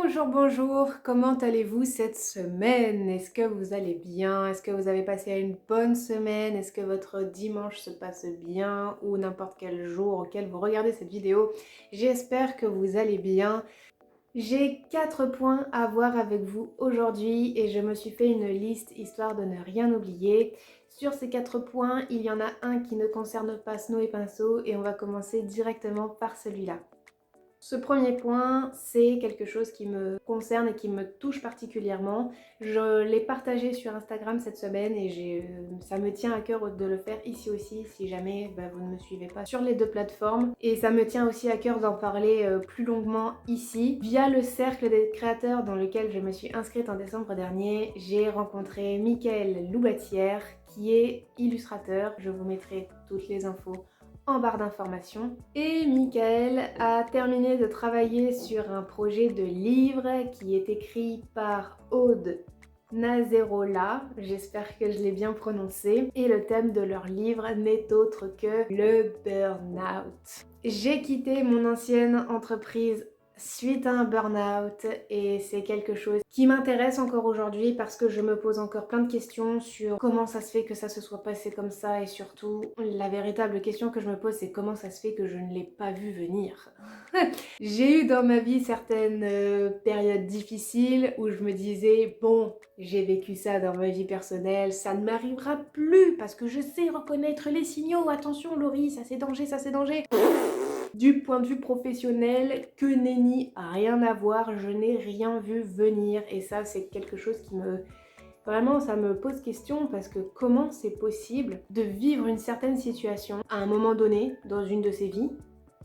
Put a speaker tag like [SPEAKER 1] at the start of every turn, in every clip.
[SPEAKER 1] Bonjour, bonjour, comment allez-vous cette semaine? Est-ce que vous allez bien? Est-ce que vous avez passé une bonne semaine? Est-ce que votre dimanche se passe bien ou n'importe quel jour auquel vous regardez cette vidéo? J'espère que vous allez bien. J'ai 4 points à voir avec vous aujourd'hui et je me suis fait une liste histoire de ne rien oublier. Sur ces 4 points, il y en a un qui ne concerne pas Snow et Pinceau et on va commencer directement par celui-là. Ce premier point, c'est quelque chose qui me concerne et qui me touche particulièrement. Je l'ai partagé sur Instagram cette semaine et ça me tient à cœur de le faire ici aussi si jamais vous ne me suivez pas sur les deux plateformes. Et ça me tient aussi à cœur d'en parler plus longuement ici. Via le cercle des créateurs dans lequel je me suis inscrite en décembre dernier, j'ai rencontré Mickaël Loubatière qui est illustrateur. Je vous mettrai toutes les infos en barre d'informations. Et Mickaël a terminé de travailler sur un projet de livre qui est écrit par Aude Nazerola, j'espère que je l'ai bien prononcé, et le thème de leur livre n'est autre que le burn-out. J'ai quitté mon ancienne entreprise suite à un burn-out et c'est quelque chose qui m'intéresse encore aujourd'hui parce que je me pose encore plein de questions sur comment ça se fait que ça se soit passé comme ça et surtout la véritable question que je me pose c'est comment ça se fait que je ne l'ai pas vu venir. J'ai eu dans ma vie certaines périodes difficiles où je me disais bon, j'ai vécu ça dans ma vie personnelle, ça ne m'arrivera plus parce que je sais reconnaître les signaux, attention Laurie, ça c'est danger, ça c'est danger. Du point de vue professionnel, que nenni, rien à voir, je n'ai rien vu venir et ça c'est quelque chose qui me... Vraiment ça me pose question parce que comment c'est possible de vivre une certaine situation à un moment donné dans une de ses vies,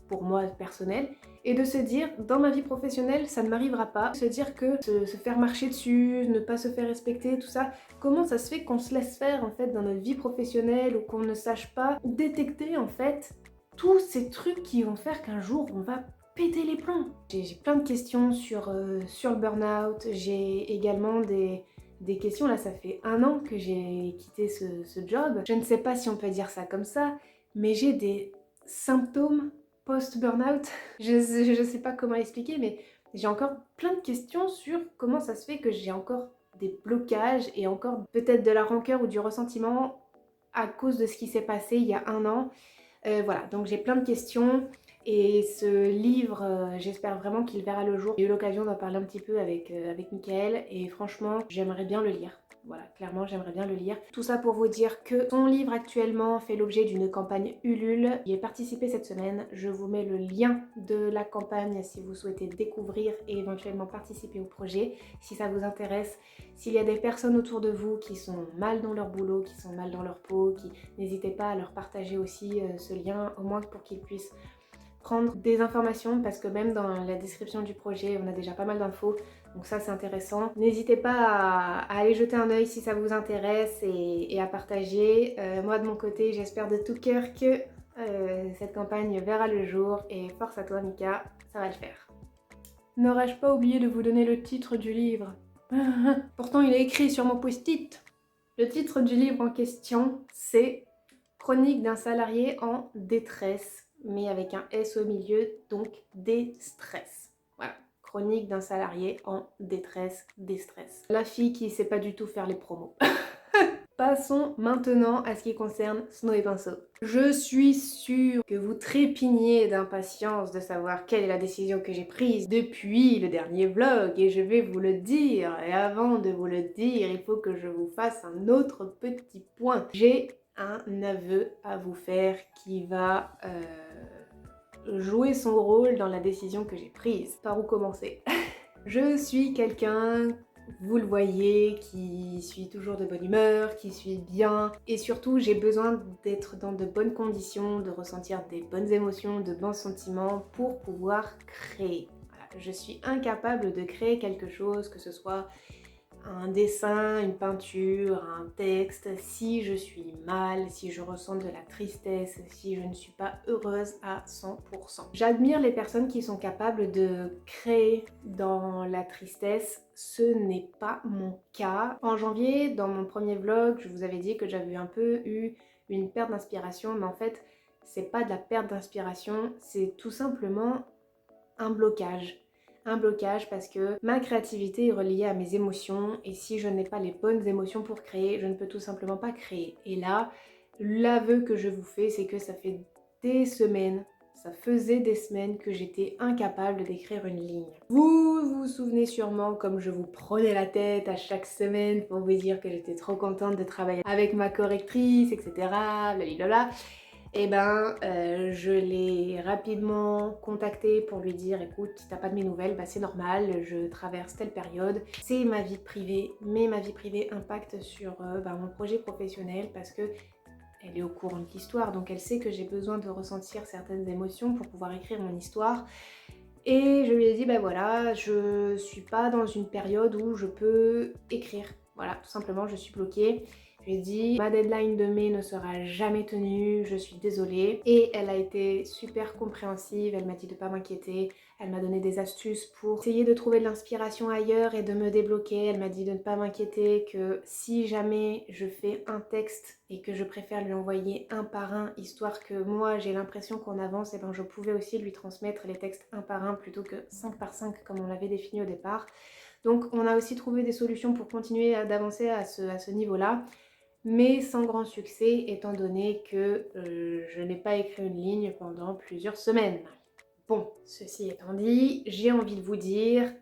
[SPEAKER 1] pour moi personnelle, et de se dire dans ma vie professionnelle ça ne m'arrivera pas, se dire que se faire marcher dessus, ne pas se faire respecter, tout ça, comment ça se fait qu'on se laisse faire en fait dans notre vie professionnelle ou qu'on ne sache pas détecter en fait tous ces trucs qui vont faire qu'un jour on va péter les plombs. J'ai plein de questions sur le burn-out, j'ai également des questions, là ça fait 1 an que j'ai quitté ce job. Je ne sais pas si on peut dire ça comme ça, mais j'ai des symptômes post-burnout. Je sais pas comment expliquer, mais j'ai encore plein de questions sur comment ça se fait que j'ai encore des blocages et encore peut-être de la rancœur ou du ressentiment à cause de ce qui s'est passé il y a 1 an. Voilà, donc j'ai plein de questions et ce livre, j'espère vraiment qu'il verra le jour. J'ai eu l'occasion d'en parler un petit peu avec Mickaël et franchement, j'aimerais bien le lire. Voilà, clairement, j'aimerais bien le lire. Tout ça pour vous dire que son livre actuellement fait l'objet d'une campagne Ulule. J'y ai participé cette semaine. Je vous mets le lien de la campagne si vous souhaitez découvrir et éventuellement participer au projet, si ça vous intéresse. S'il y a des personnes autour de vous qui sont mal dans leur boulot, qui sont mal dans leur peau, n'hésitez pas à leur partager aussi ce lien, au moins pour qu'ils puissent prendre des informations parce que même dans la description du projet on a déjà pas mal d'infos donc ça c'est intéressant. N'hésitez pas à aller jeter un œil si ça vous intéresse et à partager. Moi de mon côté j'espère de tout cœur que cette campagne verra le jour et force à toi Mika, ça va le faire. N'aurais-je pas oublié de vous donner le titre du livre? Pourtant il est écrit sur mon post-it. Le titre du livre en question c'est Chronique d'un salarié en détresse, mais avec un S au milieu, donc déstress. Voilà, chronique d'un salarié en détresse, déstress. La fille qui sait pas du tout faire les promos. Passons maintenant à ce qui concerne Snow et Pinceau. Je suis sûre que vous trépigniez d'impatience de savoir quelle est la décision que j'ai prise depuis le dernier vlog et je vais vous le dire. Et avant de vous le dire, il faut que je vous fasse un autre petit point. J'ai un aveu à vous faire qui va jouer son rôle dans la décision que j'ai prise. Par où commencer? Je suis quelqu'un, vous le voyez, qui suis toujours de bonne humeur, qui suis bien et surtout j'ai besoin d'être dans de bonnes conditions, de ressentir des bonnes émotions, de bons sentiments pour pouvoir créer. Voilà. Je suis incapable de créer quelque chose, que ce soit un dessin, une peinture, un texte, si je suis mal, si je ressens de la tristesse, si je ne suis pas heureuse à 100%. J'admire les personnes qui sont capables de créer dans la tristesse, ce n'est pas mon cas. En janvier, dans mon premier vlog, je vous avais dit que j'avais un peu eu une perte d'inspiration, mais en fait, c'est pas de la perte d'inspiration, c'est tout simplement un blocage. un blocage parce que ma créativité est reliée à mes émotions et si je n'ai pas les bonnes émotions pour créer, je ne peux tout simplement pas créer. Et là, l'aveu que je vous fais, c'est que ça fait des semaines, ça faisait des semaines que j'étais incapable d'écrire une ligne. Vous vous souvenez sûrement comme je vous prenais la tête à chaque semaine pour vous dire que j'étais trop contente de travailler avec ma correctrice, etc. Blablabla. Et ben, je l'ai rapidement contacté pour lui dire écoute, si t'as pas de mes nouvelles, bah c'est normal, je traverse telle période. C'est ma vie privée, mais ma vie privée impacte sur mon projet professionnel parce que elle est au courant de l'histoire, donc elle sait que j'ai besoin de ressentir certaines émotions pour pouvoir écrire mon histoire. Et je lui ai dit, ben voilà, je suis pas dans une période où je peux écrire. Voilà, tout simplement, je suis bloquée. Je lui ai dit, ma deadline de mai ne sera jamais tenue, je suis désolée. Et elle a été super compréhensive, elle m'a dit de pas m'inquiéter. Elle m'a donné des astuces pour essayer de trouver de l'inspiration ailleurs et de me débloquer. Elle m'a dit de ne pas m'inquiéter, que si jamais je fais un texte et que je préfère lui envoyer un par un, histoire que moi j'ai l'impression qu'on avance, et ben je pouvais aussi lui transmettre les textes un par un plutôt que 5 par 5 comme on l'avait défini au départ. Donc on a aussi trouvé des solutions pour continuer d'avancer à ce niveau-là, mais sans grand succès étant donné que je n'ai pas écrit une ligne pendant plusieurs semaines. Bon, ceci étant dit, j'ai envie de vous dire,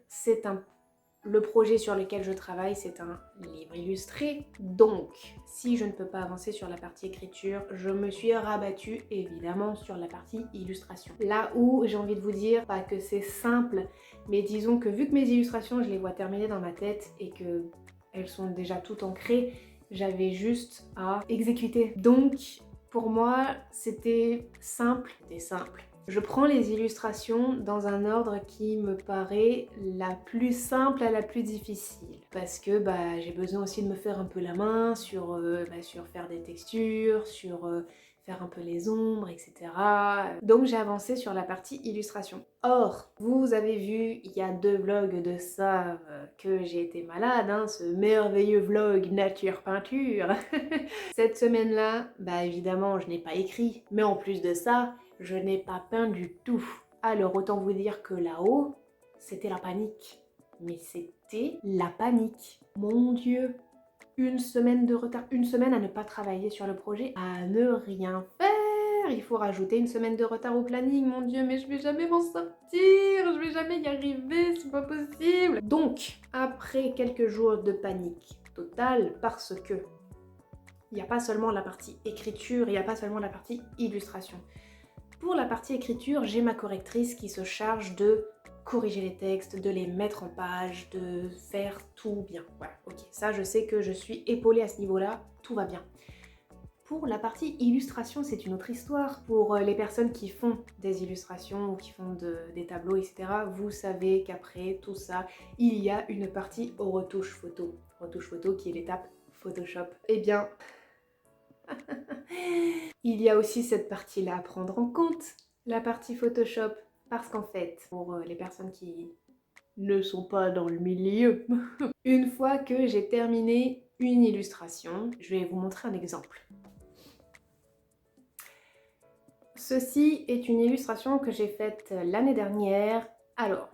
[SPEAKER 1] le projet sur lequel je travaille, c'est un livre illustré. Donc, si je ne peux pas avancer sur la partie écriture, je me suis rabattue évidemment sur la partie illustration. Là où j'ai envie de vous dire, pas que c'est simple, mais disons que vu que mes illustrations, je les vois terminées dans ma tête et que elles sont déjà toutes ancrées, j'avais juste à exécuter. Donc, pour moi, c'était simple. Je prends les illustrations dans un ordre qui me paraît la plus simple à la plus difficile. Parce que j'ai besoin aussi de me faire un peu la main sur faire des textures, sur faire un peu les ombres, etc. Donc j'ai avancé sur la partie illustration. Or, vous avez vu, il y a 2 vlogs de ça que j'ai été malade, hein, ce merveilleux vlog nature peinture. Cette semaine-là, évidemment, je n'ai pas écrit, mais en plus de ça, je n'ai pas peint du tout. Alors autant vous dire que là-haut, c'était la panique. Mais c'était la panique. Mon Dieu, une semaine de retard, une semaine à ne pas travailler sur le projet, à ne rien faire. Il faut rajouter une semaine de retard au planning, mon Dieu, mais je vais jamais m'en sortir, je vais jamais y arriver, c'est pas possible. Donc, après quelques jours de panique totale, parce que il n'y a pas seulement la partie écriture, il n'y a pas seulement la partie illustration. Pour la partie écriture, j'ai ma correctrice qui se charge de corriger les textes, de les mettre en page, de faire tout bien. Voilà, ok, ça je sais que je suis épaulée à ce niveau-là, tout va bien. Pour la partie illustration, c'est une autre histoire. Pour les personnes qui font des illustrations ou qui font des tableaux, etc., vous savez qu'après tout ça, il y a une partie aux retouches photo. Retouche photo qui est l'étape Photoshop. Eh bien, il y a aussi cette partie-là à prendre en compte, la partie Photoshop, parce qu'en fait, pour les personnes qui ne sont pas dans le milieu, une fois que j'ai terminé une illustration, je vais vous montrer un exemple. Ceci est une illustration que j'ai faite l'année dernière. Alors,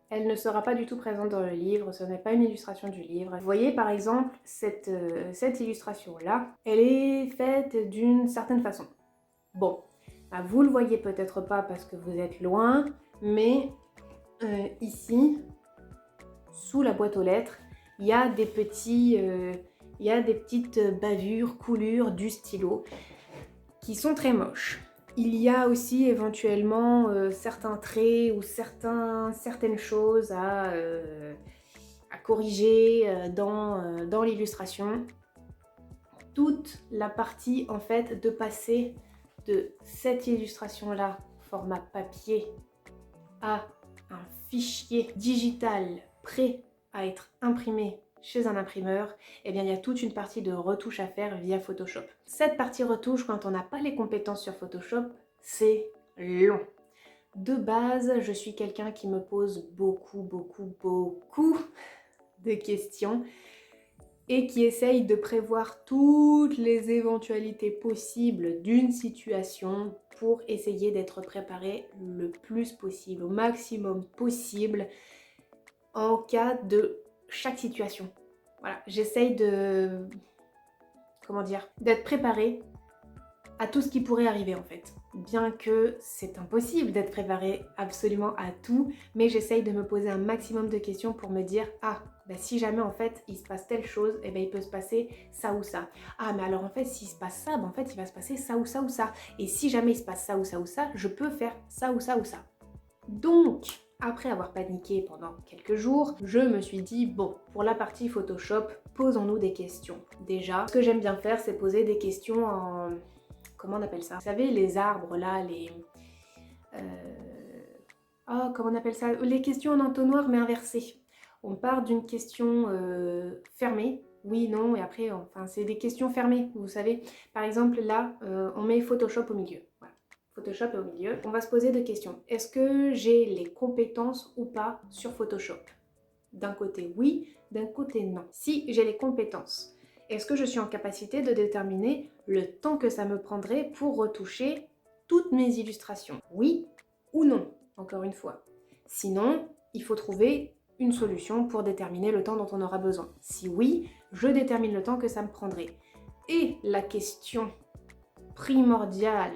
[SPEAKER 1] elle ne sera pas du tout présente dans le livre, ce n'est pas une illustration du livre. Vous voyez par exemple, cette illustration-là, elle est faite d'une certaine façon. Bon, vous le voyez peut-être pas parce que vous êtes loin, mais ici, sous la boîte aux lettres, il y a des petites bavures, coulures du stylo qui sont très moches. Il y a aussi éventuellement certains traits ou certaines choses à corriger dans l'illustration. Toute la partie en fait de passer de cette illustration-là, format papier, à un fichier digital prêt à être imprimé chez un imprimeur, eh bien il y a toute une partie de retouche à faire via Photoshop. Cette partie retouche, quand on n'a pas les compétences sur Photoshop, c'est long. De base, je suis quelqu'un qui me pose beaucoup de questions. et qui essaye de prévoir toutes les éventualités possibles d'une situation pour essayer d'être préparé le plus possible, au maximum possible en cas de chaque situation. Voilà, j'essaye de, comment dire, d'être préparée à tout ce qui pourrait arriver en fait. Bien que c'est impossible d'être préparé absolument à tout, mais j'essaye de me poser un maximum de questions pour me dire ah, bah si jamais en fait il se passe telle chose, et ben il peut se passer ça ou ça. Ah mais alors en fait s'il se passe ça, ben en fait il va se passer ça ou ça ou ça. Et si jamais il se passe ça ou ça ou ça, je peux faire ça ou ça ou ça. Donc, après avoir paniqué pendant quelques jours, je me suis dit, bon, pour la partie Photoshop, posons-nous des questions. Déjà, ce que j'aime bien faire, c'est poser des questions en... Comment on appelle ça? Vous savez, les arbres là, les... Oh, comment on appelle ça? Les questions en entonnoir mais inversées. On part d'une question fermée, oui, non, et après, enfin, c'est des questions fermées, vous savez. Par exemple, là, on met Photoshop au milieu. Voilà. Photoshop est au milieu. On va se poser deux questions. Est-ce que j'ai les compétences ou pas sur Photoshop? D'un côté, oui, d'un côté, non. Si j'ai les compétences, est-ce que je suis en capacité de déterminer le temps que ça me prendrait pour retoucher toutes mes illustrations? Oui ou non, encore une fois. Sinon, il faut trouver une solution pour déterminer le temps dont on aura besoin. Si oui, je détermine le temps que ça me prendrait. Et la question primordiale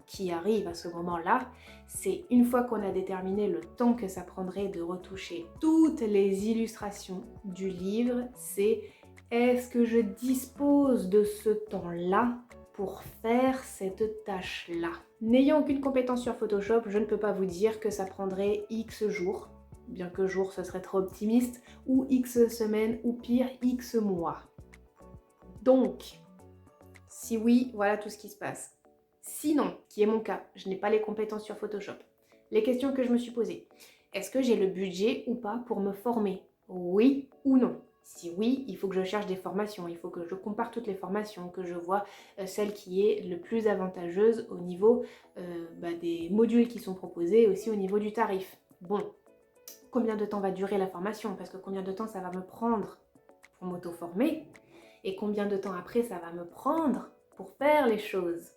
[SPEAKER 1] qui arrive à ce moment-là, c'est une fois qu'on a déterminé le temps que ça prendrait de retoucher toutes les illustrations du livre, c'est est-ce que je dispose de ce temps-là pour faire cette tâche-là? N'ayant aucune compétence sur Photoshop, je ne peux pas vous dire que ça prendrait X jours, bien que jour ce serait trop optimiste, ou X semaines, ou pire X mois. Donc, si oui, voilà tout ce qui se passe. Sinon, qui est mon cas, je n'ai pas les compétences sur Photoshop. Les questions que je me suis posées. Est-ce que j'ai le budget ou pas pour me former? Oui ou non? Si oui, il faut que je cherche des formations, il faut que je compare toutes les formations, que je vois celle qui est le plus avantageuse au niveau des modules qui sont proposés, aussi au niveau du tarif. Bon, combien de temps va durer la formation? Parce que combien de temps ça va me prendre pour m'auto-former? Et combien de temps après ça va me prendre pour faire les choses?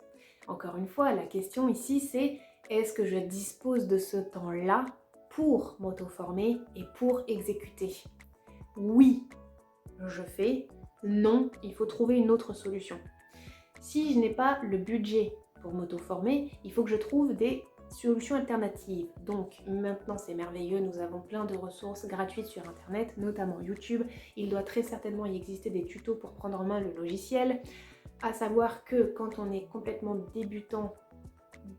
[SPEAKER 1] Encore une fois, la question ici c'est est-ce que je dispose de ce temps-là pour m'auto-former et pour exécuter? Oui, je fais. Non, il faut trouver une autre solution. Si je n'ai pas le budget pour m'auto-former, il faut que je trouve des solutions alternatives. Donc maintenant c'est merveilleux, nous avons plein de ressources gratuites sur internet, notamment YouTube. Il doit très certainement y exister des tutos pour prendre en main le logiciel. À savoir que quand on est complètement débutant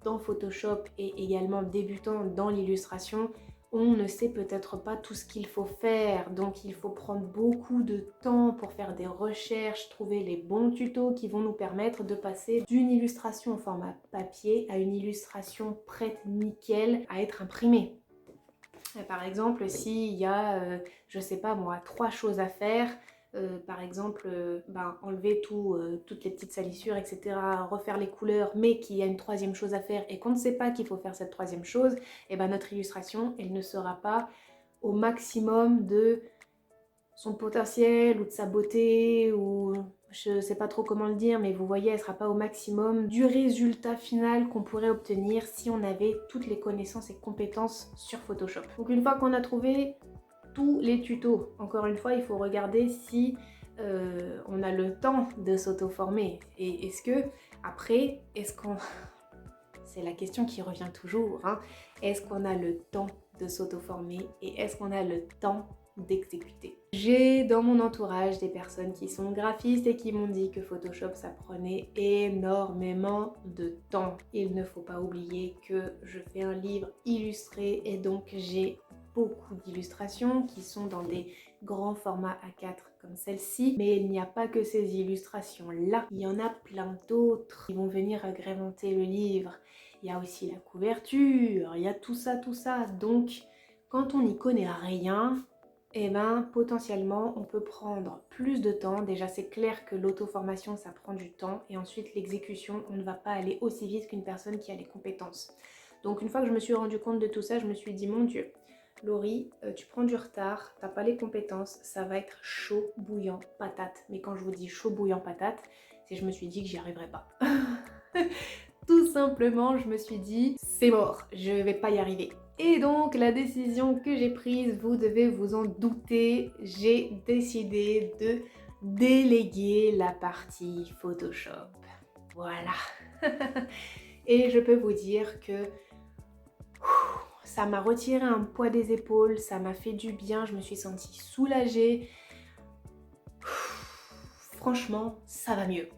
[SPEAKER 1] dans Photoshop et également débutant dans l'illustration, on ne sait peut-être pas tout ce qu'il faut faire, donc il faut prendre beaucoup de temps pour faire des recherches, trouver les bons tutos qui vont nous permettre de passer d'une illustration au format papier à une illustration prête nickel à être imprimée. Par exemple, s'il y a, je sais pas moi, 3 choses à faire, par exemple, enlever toutes les petites salissures, etc., refaire les couleurs, mais qu'il y a une troisième chose à faire et qu'on ne sait pas qu'il faut faire cette troisième chose, et ben notre illustration, elle ne sera pas au maximum de son potentiel ou de sa beauté, ou je sais pas trop comment le dire, mais vous voyez, elle sera pas au maximum du résultat final qu'on pourrait obtenir si on avait toutes les connaissances et compétences sur Photoshop. Donc une fois qu'on a trouvé tous les tutos, encore une fois, il faut regarder si on a le temps de s'auto-former. Et est-ce que, après, est-ce qu'on... C'est la question qui revient toujours, hein. Est-ce qu'on a le temps de s'auto-former et est-ce qu'on a le temps d'exécuter? J'ai dans mon entourage des personnes qui sont graphistes et qui m'ont dit que Photoshop ça prenait énormément de temps. Il ne faut pas oublier que je fais un livre illustré et donc j'ai beaucoup d'illustrations qui sont dans des grands formats A4 comme celle-ci, mais il n'y a pas que ces illustrations là, il y en a plein d'autres qui vont venir agrémenter le livre. Il y a aussi la couverture, il y a tout ça, donc quand on n'y connaît rien, eh ben potentiellement on peut prendre plus de temps. Déjà c'est clair que l'auto-formation ça prend du temps et ensuite l'exécution, on ne va pas aller aussi vite qu'une personne qui a les compétences. Donc une fois que je me suis rendu compte de tout ça, je me suis dit mon Dieu, Laurie, tu prends du retard, t'as pas les compétences, ça va être chaud, bouillant, patate. Mais quand je vous dis chaud, bouillant, patate, c'est que je me suis dit que j'y arriverais pas. Tout simplement, je me suis dit, c'est mort, je vais pas y arriver. Et donc, la décision que j'ai prise, vous devez vous en douter, j'ai décidé de déléguer la partie Photoshop. Voilà. Et je peux vous dire que ça m'a retiré un poids des épaules, ça m'a fait du bien, je me suis sentie soulagée. Franchement, ça va mieux.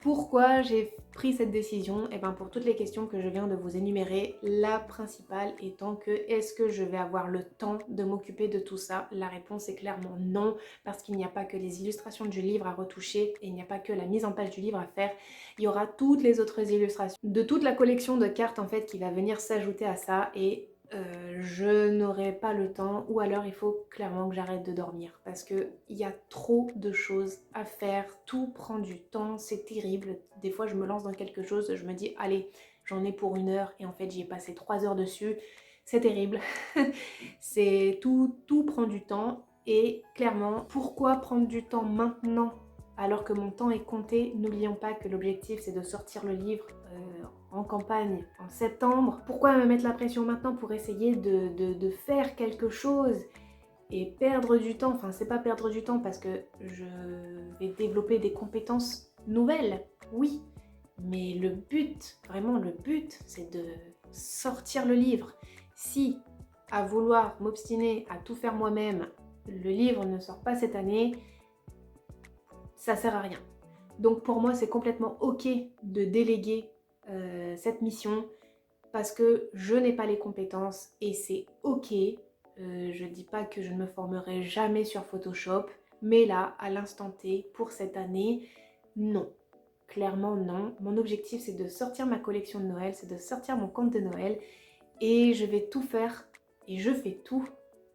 [SPEAKER 1] Pourquoi j'ai pris cette décision? Et bien pour toutes les questions que je viens de vous énumérer, la principale étant que est-ce que je vais avoir le temps de m'occuper de tout ça? La réponse est clairement non, parce qu'il n'y a pas que les illustrations du livre à retoucher et il n'y a pas que la mise en page du livre à faire. Il y aura toutes les autres illustrations de toute la collection de cartes en fait qui va venir s'ajouter à ça et je n'aurai pas le temps ou alors il faut clairement que j'arrête de dormir parce qu'il y a trop de choses à faire, tout prend du temps, c'est terrible. Des fois je me lance dans quelque chose, je me dis allez j'en ai pour 1 heure et en fait j'y ai passé 3 heures dessus, c'est terrible. C'est tout prend du temps et clairement pourquoi prendre du temps maintenant alors que mon temps est compté? N'oublions pas que l'objectif c'est de sortir le livre en campagne en septembre. Pourquoi me mettre la pression maintenant pour essayer de faire quelque chose et perdre du temps? Enfin, c'est pas perdre du temps parce que je vais développer des compétences nouvelles, oui. Mais le but, vraiment le but, c'est de sortir le livre. Si, à vouloir m'obstiner à tout faire moi-même, le livre ne sort pas cette année, ça sert à rien. Donc pour moi, c'est complètement ok de déléguer cette mission parce que je n'ai pas les compétences et c'est ok. Je dis pas que je ne me formerai jamais sur Photoshop, mais là, à l'instant T, pour cette année, non. Clairement non. Mon objectif c'est de sortir ma collection de Noël, c'est de sortir mon conte de Noël et je vais tout faire et je fais tout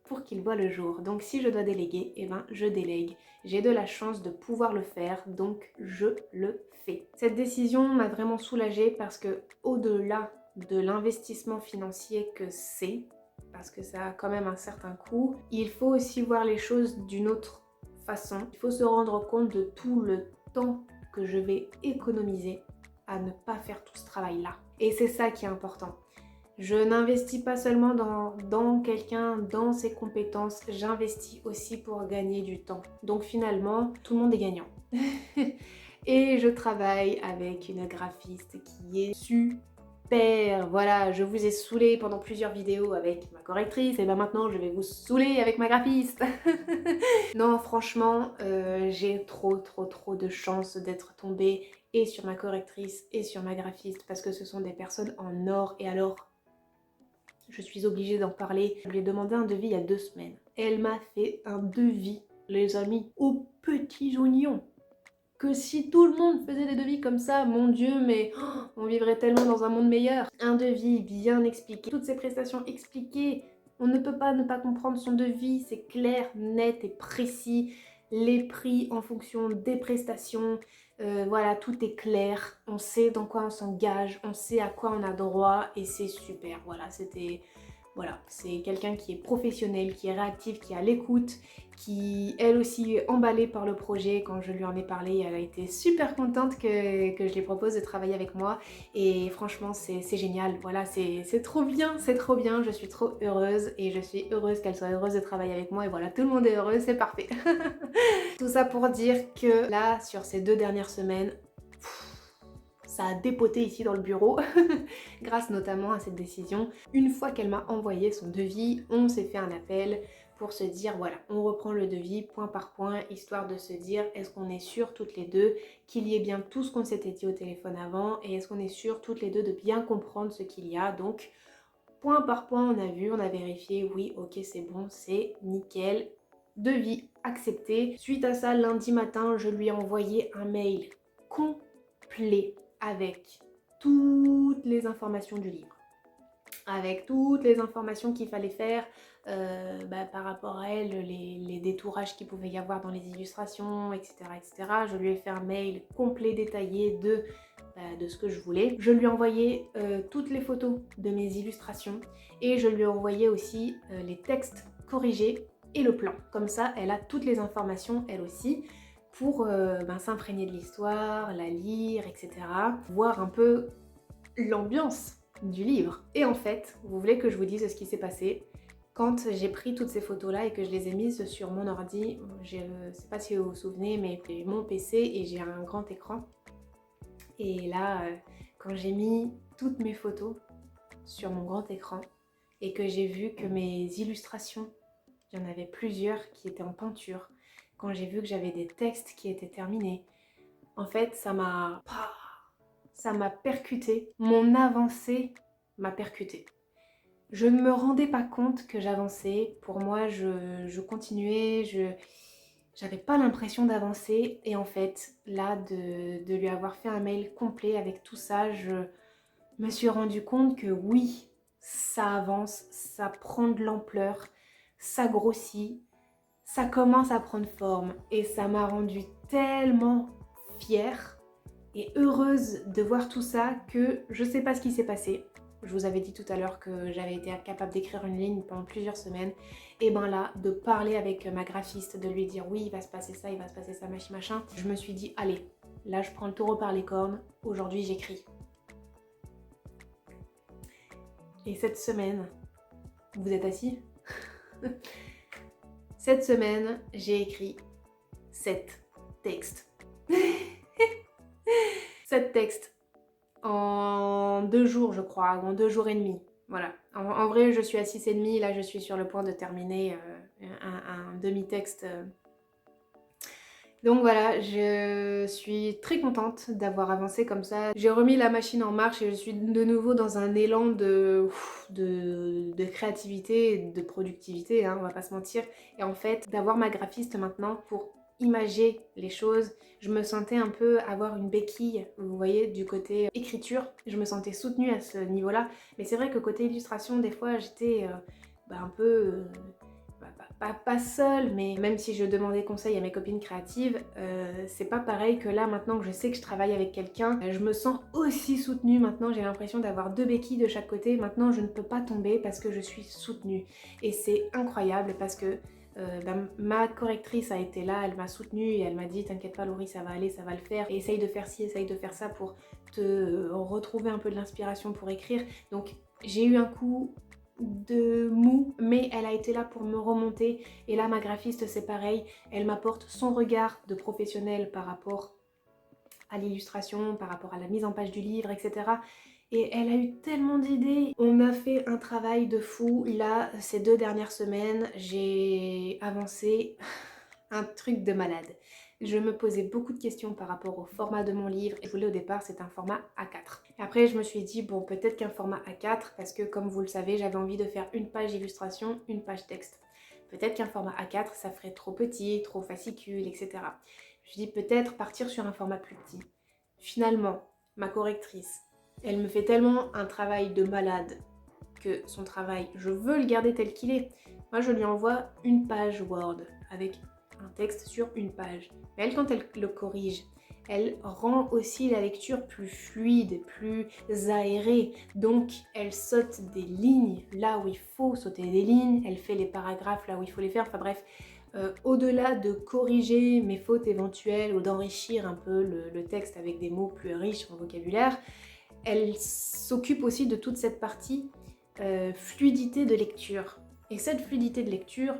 [SPEAKER 1] pour qu'il voit le jour. Donc si je dois déléguer, eh ben je délègue. J'ai de la chance de pouvoir le faire, donc je le fais. Cette décision m'a vraiment soulagée parce que au-delà de l'investissement financier que c'est, parce que ça a quand même un certain coût, il faut aussi voir les choses d'une autre façon. Il faut se rendre compte de tout le temps que je vais économiser à ne pas faire tout ce travail-là. Et c'est ça qui est important. Je n'investis pas seulement dans quelqu'un, dans ses compétences, j'investis aussi pour gagner du temps. Donc finalement, tout le monde est gagnant. Et je travaille avec une graphiste qui est super. Voilà, je vous ai saoulé pendant plusieurs vidéos avec ma correctrice et ben maintenant je vais vous saouler avec ma graphiste. Non, franchement, j'ai trop de chance d'être tombée et sur ma correctrice et sur ma graphiste parce que ce sont des personnes en or. Et alors, je suis obligée d'en parler. Je lui ai demandé un devis il y a 2 semaines. Elle m'a fait un devis, les amis, aux petits oignons. Que si tout le monde faisait des devis comme ça, mon Dieu, mais on vivrait tellement dans un monde meilleur. Un devis bien expliqué, toutes ses prestations expliquées. On ne peut pas ne pas comprendre son devis, c'est clair, net et précis. Les prix en fonction des prestations, voilà, tout est clair. On sait dans quoi on s'engage, on sait à quoi on a droit et c'est super. Voilà, voilà, c'est quelqu'un qui est professionnel, qui est réactif, qui est à l'écoute, qui elle aussi est emballée par le projet. Quand je lui en ai parlé, elle a été super contente que je lui propose de travailler avec moi et franchement c'est génial, voilà, c'est trop bien, je suis trop heureuse et je suis heureuse qu'elle soit heureuse de travailler avec moi et voilà, tout le monde est heureux, c'est parfait. Tout ça pour dire que là, sur ces 2 dernières semaines, ça a dépoté ici dans le bureau, grâce notamment à cette décision. Une fois qu'elle m'a envoyé son devis, on s'est fait un appel pour se dire voilà, on reprend le devis point par point, histoire de se dire est-ce qu'on est sûr toutes les deux qu'il y ait bien tout ce qu'on s'était dit au téléphone avant et est-ce qu'on est sûr toutes les deux de bien comprendre ce qu'il y a. Donc point par point on a vu, on a vérifié, oui ok c'est bon, c'est nickel, devis accepté. Suite à ça, lundi matin, je lui ai envoyé un mail complet avec toutes les informations du livre. avec toutes les informations qu'il fallait faire par rapport à elle, les détourages qu'il pouvait y avoir dans les illustrations, etc., etc. Je lui ai fait un mail complet, détaillé de ce que je voulais. Je lui ai envoyé toutes les photos de mes illustrations et je lui ai envoyé aussi les textes corrigés et le plan. Comme ça, elle a toutes les informations, elle aussi, pour s'imprégner de l'histoire, la lire, etc. Voir un peu l'ambiance du livre. Et en fait, vous voulez que je vous dise ce qui s'est passé quand j'ai pris toutes ces photos-là et que je les ai mises sur mon ordi. Je ne sais pas si vous vous souvenez, mais j'ai mon PC et j'ai un grand écran. Et là, quand j'ai mis toutes mes photos sur mon grand écran et que j'ai vu que mes illustrations, il y en avait plusieurs qui étaient en peinture, quand j'ai vu que j'avais des textes qui étaient terminés, en fait, ça m'a percuté. Mon avancée m'a percuté. Je ne me rendais pas compte que j'avançais. Pour moi, je continuais, j'avais pas l'impression d'avancer. Et en fait, là, de lui avoir fait un mail complet avec tout ça, je me suis rendu compte que oui, ça avance, ça prend de l'ampleur, ça grossit, ça commence à prendre forme. Et ça m'a rendue tellement fière et heureuse de voir tout ça que je sais pas ce qui s'est passé. Je vous avais dit tout à l'heure que j'avais été incapable d'écrire une ligne pendant plusieurs semaines. Et ben là, de parler avec ma graphiste, de lui dire oui, il va se passer ça, il va se passer ça, machin, je me suis dit allez, là je prends le taureau par les cornes, aujourd'hui j'écris. Et cette semaine, vous êtes assis? Cette semaine, j'ai écrit 7 textes. 7 textes en 2 jours, je crois, ou en 2 jours et demi. Voilà. En vrai, je suis à 6,5, là je suis sur le point de terminer un demi-texte. Donc voilà, je suis très contente d'avoir avancé comme ça. J'ai remis la machine en marche et je suis de nouveau dans un élan de créativité et de productivité, hein, on va pas se mentir. Et en fait, d'avoir ma graphiste maintenant pour imager les choses, je me sentais un peu avoir une béquille, vous voyez, du côté écriture. Je me sentais soutenue à ce niveau-là. Mais c'est vrai que côté illustration, des fois, j'étais un peu... pas seule, mais même si je demandais conseil à mes copines créatives, c'est pas pareil que là, maintenant que je sais que je travaille avec quelqu'un, je me sens aussi soutenue maintenant, j'ai l'impression d'avoir 2 béquilles de chaque côté, maintenant je ne peux pas tomber parce que je suis soutenue. Et c'est incroyable parce que ma correctrice a été là, elle m'a soutenue et elle m'a dit t'inquiète pas Laurie, ça va aller, ça va le faire, et essaye de faire ci, essaye de faire ça pour te retrouver un peu de l'inspiration pour écrire. Donc j'ai eu un coup de mou, mais elle a été là pour me remonter. Et là, ma graphiste, c'est pareil, elle m'apporte son regard de professionnel par rapport à l'illustration, par rapport à la mise en page du livre, etc. Et elle a eu tellement d'idées. On a fait un travail de fou. Là, ces 2 dernières semaines, j'ai avancé un truc de malade. Je me posais beaucoup de questions par rapport au format de mon livre. Je voulais au départ, c'était un format A4. Et après, je me suis dit, bon, peut-être qu'un format A4, parce que comme vous le savez, j'avais envie de faire une page illustration, une page texte. Peut-être qu'un format A4, ça ferait trop petit, trop fascicule, etc. Je me suis dit, peut-être partir sur un format plus petit. Finalement, ma correctrice, elle me fait tellement un travail de malade que son travail, je veux le garder tel qu'il est. Moi, je lui envoie une page Word avec un texte sur une page. Mais elle, quand elle le corrige, elle rend aussi la lecture plus fluide, plus aérée. Donc, elle saute des lignes là où il faut sauter des lignes, elle fait les paragraphes là où il faut les faire. Enfin bref, au-delà de corriger mes fautes éventuelles ou d'enrichir un peu le texte avec des mots plus riches en vocabulaire, elle s'occupe aussi de toute cette partie fluidité de lecture. Et cette fluidité de lecture,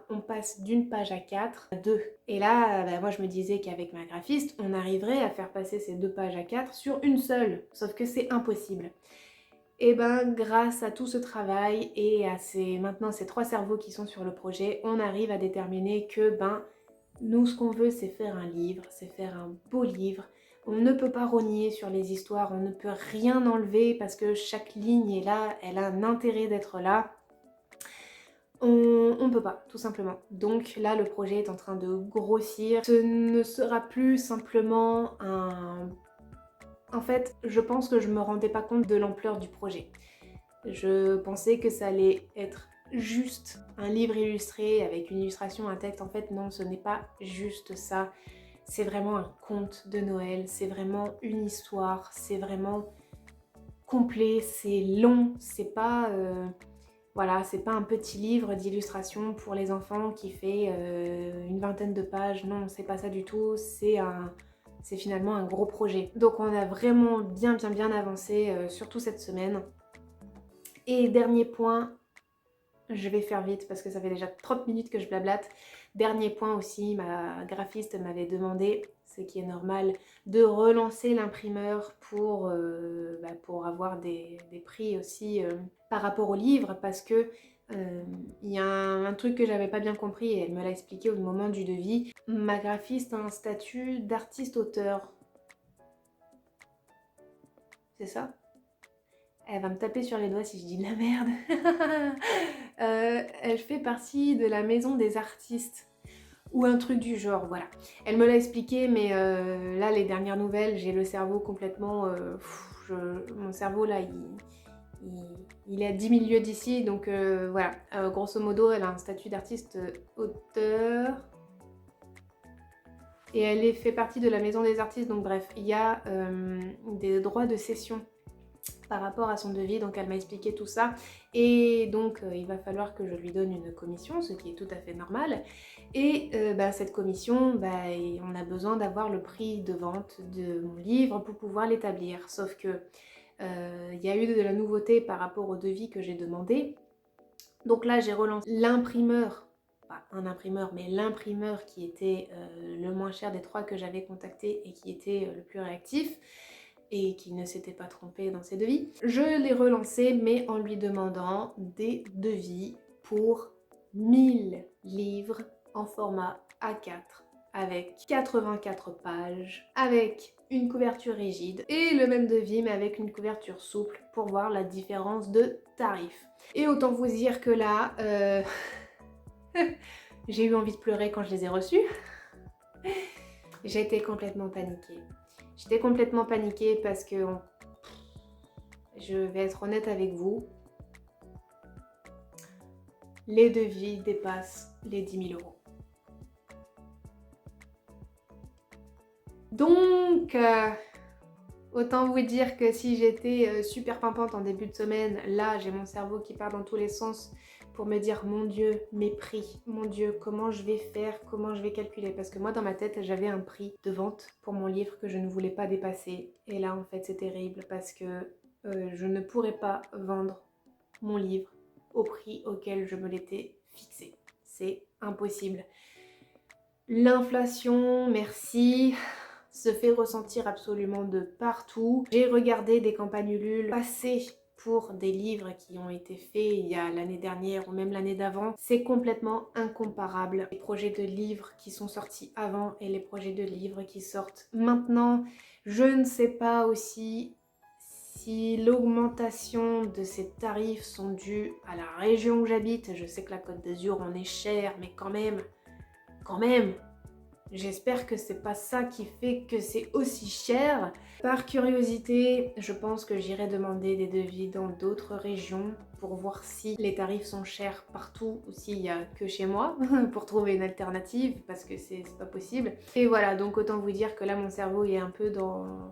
[SPEAKER 1] on passe d'une page A4 à 2. Et là, moi je me disais qu'avec ma graphiste, on arriverait à faire passer ces 2 pages A4 sur une seule. Sauf que c'est impossible. Et grâce à tout ce travail et à maintenant ces 3 cerveaux qui sont sur le projet, on arrive à déterminer que nous ce qu'on veut c'est faire un livre, c'est faire un beau livre. On ne peut pas rogner sur les histoires, on ne peut rien enlever parce que chaque ligne est là, elle a un intérêt d'être là. On peut pas, tout simplement. Donc là, le projet est en train de grossir. Ce ne sera plus simplement un... En fait, je pense que je me rendais pas compte de l'ampleur du projet. Je pensais que ça allait être juste un livre illustré avec une illustration, un texte. En fait, non, ce n'est pas juste ça. C'est vraiment un conte de Noël, c'est vraiment une histoire, c'est vraiment complet, c'est long, c'est pas... voilà, c'est pas un petit livre d'illustration pour les enfants qui fait une vingtaine de pages. Non, c'est pas ça du tout. C'est finalement un gros projet. Donc on a vraiment bien avancé, surtout cette semaine. Et dernier point, je vais faire vite parce que ça fait déjà 30 minutes que je blablate. Dernier point aussi, ma graphiste m'avait demandé, ce qui est normal, de relancer l'imprimeur pour avoir des prix aussi par rapport au livre, parce que il y a un truc que j'avais pas bien compris et elle me l'a expliqué au moment du devis. Ma graphiste a un statut d'artiste-auteur. C'est ça? Elle va me taper sur les doigts si je dis de la merde. Elle fait partie de la maison des artistes. Ou un truc du genre, voilà. Elle me l'a expliqué, mais là, les dernières nouvelles, j'ai le cerveau complètement... mon cerveau, là, il est à 10 000 lieues d'ici, donc voilà. Grosso modo, elle a un statut d'artiste auteur. Et elle fait partie de la maison des artistes, donc bref, il y a des droits de cession par rapport à son devis, donc elle m'a expliqué tout ça, et donc il va falloir que je lui donne une commission, ce qui est tout à fait normal, et cette commission, on a besoin d'avoir le prix de vente de mon livre pour pouvoir l'établir, sauf que il y a eu de la nouveauté par rapport au devis que j'ai demandé, donc là j'ai relancé l'imprimeur, pas un imprimeur, mais l'imprimeur qui était le moins cher des trois que j'avais contacté et qui était le plus réactif, et qui ne s'était pas trompé dans ses devis. Je l'ai relancé, mais en lui demandant des devis pour 1000 livres en format A4 avec 84 pages, avec une couverture rigide et le même devis mais avec une couverture souple pour voir la différence de tarif. Et autant vous dire que là, j'ai eu envie de pleurer quand je les ai reçus. J'étais complètement paniquée. J'étais complètement paniquée parce que, je vais être honnête avec vous, les devis dépassent les 10 000 euros. Donc, autant vous dire que si j'étais super pimpante en début de semaine, là j'ai mon cerveau qui part dans tous les sens pour me dire mon Dieu, mes prix, mon Dieu, comment je vais faire, comment je vais calculer. Parce que moi dans ma tête j'avais un prix de vente pour mon livre que je ne voulais pas dépasser. Et là en fait c'est terrible parce que je ne pourrais pas vendre mon livre au prix auquel je me l'étais fixé. C'est impossible. L'inflation, merci, se fait ressentir absolument de partout. J'ai regardé des campagnes Ulule passer pour des livres qui ont été faits il y a l'année dernière ou même l'année d'avant. C'est complètement incomparable. Les projets de livres qui sont sortis avant et les projets de livres qui sortent maintenant. Je ne sais pas aussi si l'augmentation de ces tarifs sont dus à la région où j'habite. Je sais que la Côte d'Azur en est chère, mais quand même, j'espère que c'est pas ça qui fait que c'est aussi cher. Par curiosité, je pense que j'irai demander des devis dans d'autres régions pour voir si les tarifs sont chers partout ou s'il y a que chez moi pour trouver une alternative parce que c'est pas possible. Et voilà, donc autant vous dire que là mon cerveau est un peu dans...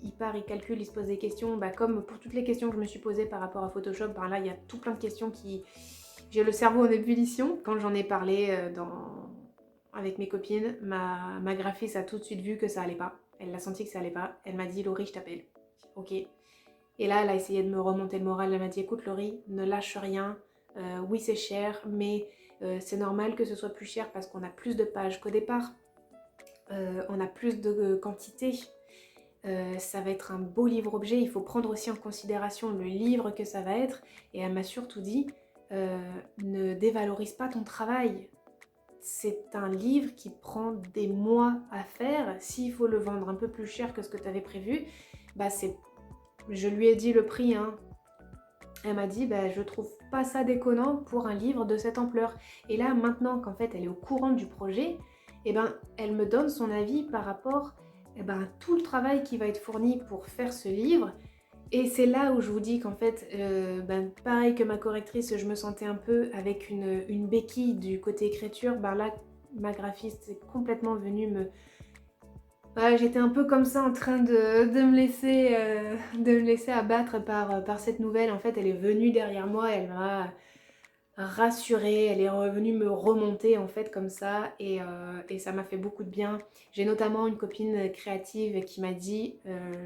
[SPEAKER 1] Il part, il calcule, il se pose des questions, comme pour toutes les questions que je me suis posées par rapport à Photoshop, là il y a tout plein de questions qui... J'ai le cerveau en ébullition. Quand j'en ai parlé avec mes copines, ma graphiste a tout de suite vu que ça allait pas. Elle a senti que ça allait pas. Elle m'a dit Laurie, je t'appelle. Ok. Et là, elle a essayé de me remonter le moral. Elle m'a dit écoute Laurie, ne lâche rien. Oui, c'est cher, mais c'est normal que ce soit plus cher parce qu'on a plus de pages qu'au départ. On a plus de quantité. Ça va être un beau livre-objet. Il faut prendre aussi en considération le livre que ça va être. Et elle m'a surtout dit ne dévalorise pas ton travail. C'est un livre qui prend des mois à faire. S'il faut le vendre un peu plus cher que ce que tu avais prévu, je lui ai dit le prix. Elle m'a dit, je trouve pas ça déconnant pour un livre de cette ampleur. Et là, maintenant qu'en fait elle est au courant du projet, elle me donne son avis par rapport à tout le travail qui va être fourni pour faire ce livre. Et c'est là où je vous dis qu'en fait, pareil que ma correctrice, je me sentais un peu avec une béquille du côté écriture. Ben là, ma graphiste est complètement venue me... Voilà, j'étais un peu comme ça en train de me laisser abattre par cette nouvelle. En fait, elle est venue derrière moi, elle m'a rassurée, elle est revenue me remonter en fait comme ça et ça m'a fait beaucoup de bien. J'ai notamment une copine créative qui m'a dit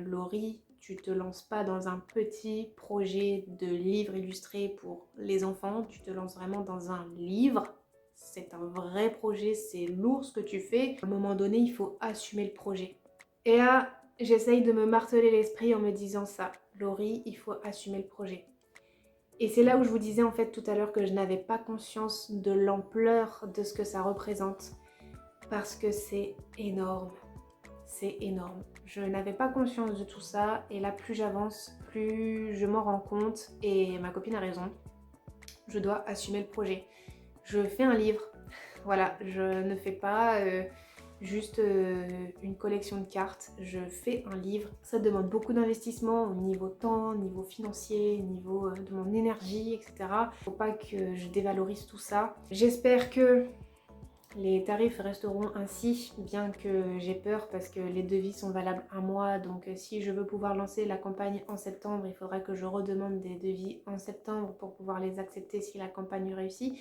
[SPEAKER 1] Laurie, tu te lances pas dans un petit projet de livre illustré pour les enfants, tu te lances vraiment dans un livre. C'est un vrai projet, c'est lourd ce que tu fais. À un moment donné, il faut assumer le projet. Et là, j'essaye de me marteler l'esprit en me disant ça. Laurie, il faut assumer le projet. Et c'est là où je vous disais en fait tout à l'heure que je n'avais pas conscience de l'ampleur de ce que ça représente. Parce que c'est énorme. C'est énorme. Je n'avais pas conscience de tout ça et là plus j'avance, plus je m'en rends compte et ma copine a raison. Je dois assumer le projet. Je fais un livre. Voilà, je ne fais pas juste une collection de cartes. Je fais un livre. Ça demande beaucoup d'investissement au niveau temps, niveau financier, niveau de mon énergie, etc. Faut pas que je dévalorise tout ça. J'espère que les tarifs resteront ainsi, bien que j'ai peur parce que les devis sont valables un mois. Donc si je veux pouvoir lancer la campagne en septembre, il faudra que je redemande des devis en septembre pour pouvoir les accepter si la campagne réussit.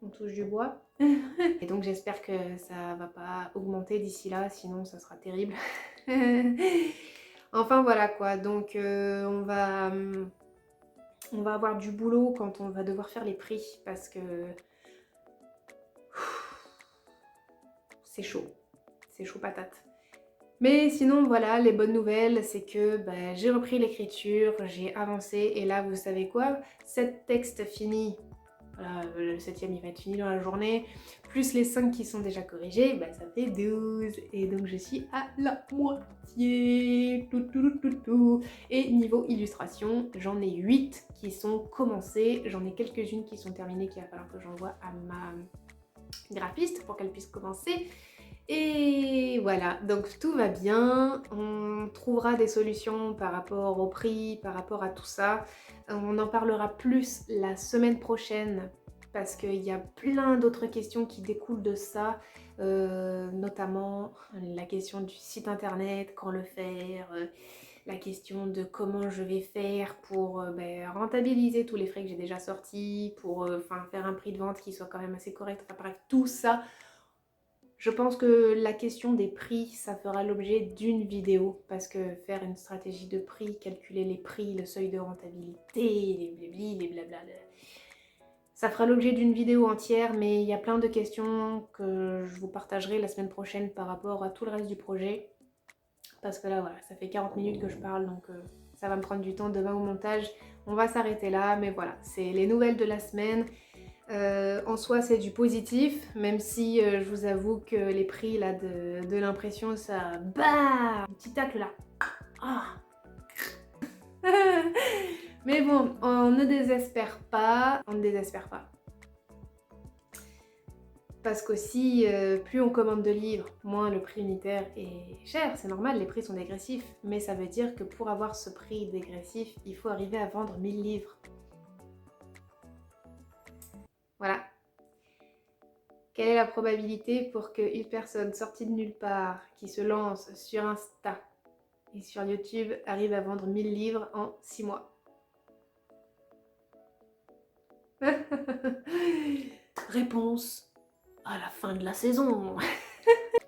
[SPEAKER 1] On touche du bois. Et donc j'espère que ça va pas augmenter d'ici là, sinon ça sera terrible. Enfin voilà quoi, donc on va avoir du boulot quand on va devoir faire les prix parce que c'est chaud patate. Mais sinon voilà, les bonnes nouvelles c'est que j'ai repris l'écriture, j'ai avancé et là vous savez quoi, 7 textes finis. Voilà, le 7e il va être fini dans la journée, plus les 5 qui sont déjà corrigés, ça fait 12. Et donc je suis à la moitié. Tout. Et niveau illustration, j'en ai 8 qui sont commencées, j'en ai quelques-unes qui sont terminées qu'il va falloir que j'envoie à ma graphiste pour qu'elle puisse commencer. Et voilà, donc tout va bien, on trouvera des solutions par rapport au prix, par rapport à tout ça. On en parlera plus la semaine prochaine parce qu'il y a plein d'autres questions qui découlent de ça, notamment la question du site internet, quand le faire, la question de comment je vais faire pour rentabiliser tous les frais que j'ai déjà sortis, pour faire un prix de vente qui soit quand même assez correct, enfin bref, tout ça. Je pense que la question des prix, ça fera l'objet d'une vidéo parce que faire une stratégie de prix, calculer les prix, le seuil de rentabilité, les blabli, les blabla, ça fera l'objet d'une vidéo entière, mais il y a plein de questions que je vous partagerai la semaine prochaine par rapport à tout le reste du projet. Parce que là, voilà, ça fait 40 minutes que je parle, donc ça va me prendre du temps demain au montage. On va s'arrêter là, mais voilà, c'est les nouvelles de la semaine. En soi c'est du positif, même si je vous avoue que les prix là de l'impression ça... Bah, un petit tacle là. Ah. Mais bon, on ne désespère pas, Parce qu'aussi, plus on commande de livres, moins le prix unitaire est cher, c'est normal, les prix sont dégressifs. Mais ça veut dire que pour avoir ce prix dégressif, il faut arriver à vendre 1000 livres. Voilà. Quelle est la probabilité pour qu'une personne sortie de nulle part, qui se lance sur Insta et sur YouTube, arrive à vendre 1000 livres en 6 mois? Réponse à la fin de la saison.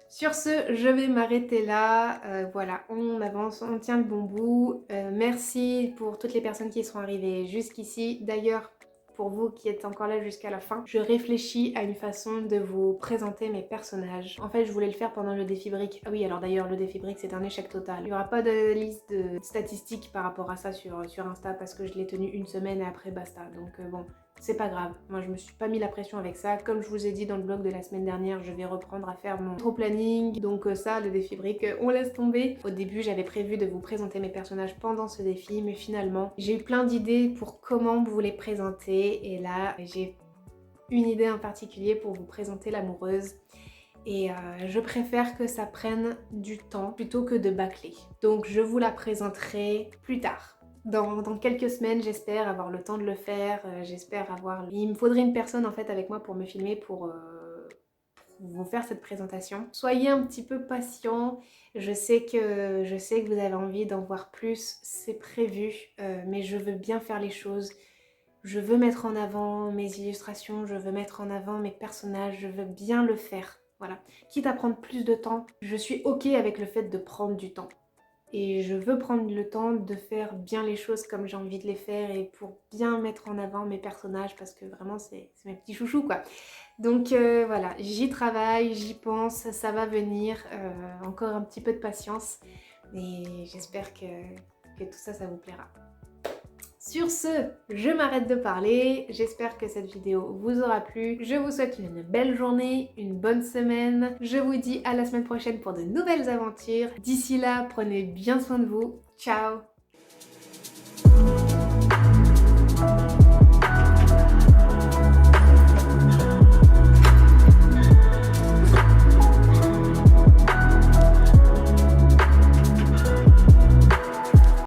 [SPEAKER 1] Sur ce, je vais m'arrêter là. Voilà, on avance, on tient le bon bout. Merci pour toutes les personnes qui sont arrivées jusqu'ici. D'ailleurs, pour vous qui êtes encore là jusqu'à la fin, je réfléchis à une façon de vous présenter mes personnages. En fait, je voulais le faire pendant le défi brique. Ah oui, alors d'ailleurs, le défi brique, c'est un échec total. Il n'y aura pas de liste de statistiques par rapport à ça sur Insta parce que je l'ai tenu une semaine et après basta. Donc bon, c'est pas grave. Moi, je me suis pas mis la pression avec ça. Comme je vous ai dit dans le blog de la semaine dernière, je vais reprendre à faire mon trop planning. Donc ça, le défi brique, on laisse tomber. Au début, j'avais prévu de vous présenter mes personnages pendant ce défi, mais finalement, j'ai eu plein d'idées pour comment vous les présenter. Et là, j'ai une idée en particulier pour vous présenter l'amoureuse. Et je préfère que ça prenne du temps plutôt que de bâcler. Donc je vous la présenterai plus tard. dans quelques semaines, j'espère avoir le temps de le faire, j'espère avoir... Il me faudrait une personne en fait avec moi pour me filmer, pour vous faire cette présentation. Soyez un petit peu patient, je sais que vous avez envie d'en voir plus, c'est prévu, mais je veux bien faire les choses. Je veux mettre en avant mes illustrations, je veux mettre en avant mes personnages, je veux bien le faire. Voilà. Quitte à prendre plus de temps, je suis ok avec le fait de prendre du temps. Et je veux prendre le temps de faire bien les choses comme j'ai envie de les faire et pour bien mettre en avant mes personnages parce que vraiment c'est mes petits chouchous quoi. Donc voilà, j'y travaille, j'y pense, ça va venir, encore un petit peu de patience, mais j'espère que tout ça, ça vous plaira. Sur ce, je m'arrête de parler, j'espère que cette vidéo vous aura plu, je vous souhaite une belle journée, une bonne semaine, je vous dis à la semaine prochaine pour de nouvelles aventures, d'ici là, prenez bien soin de vous, ciao!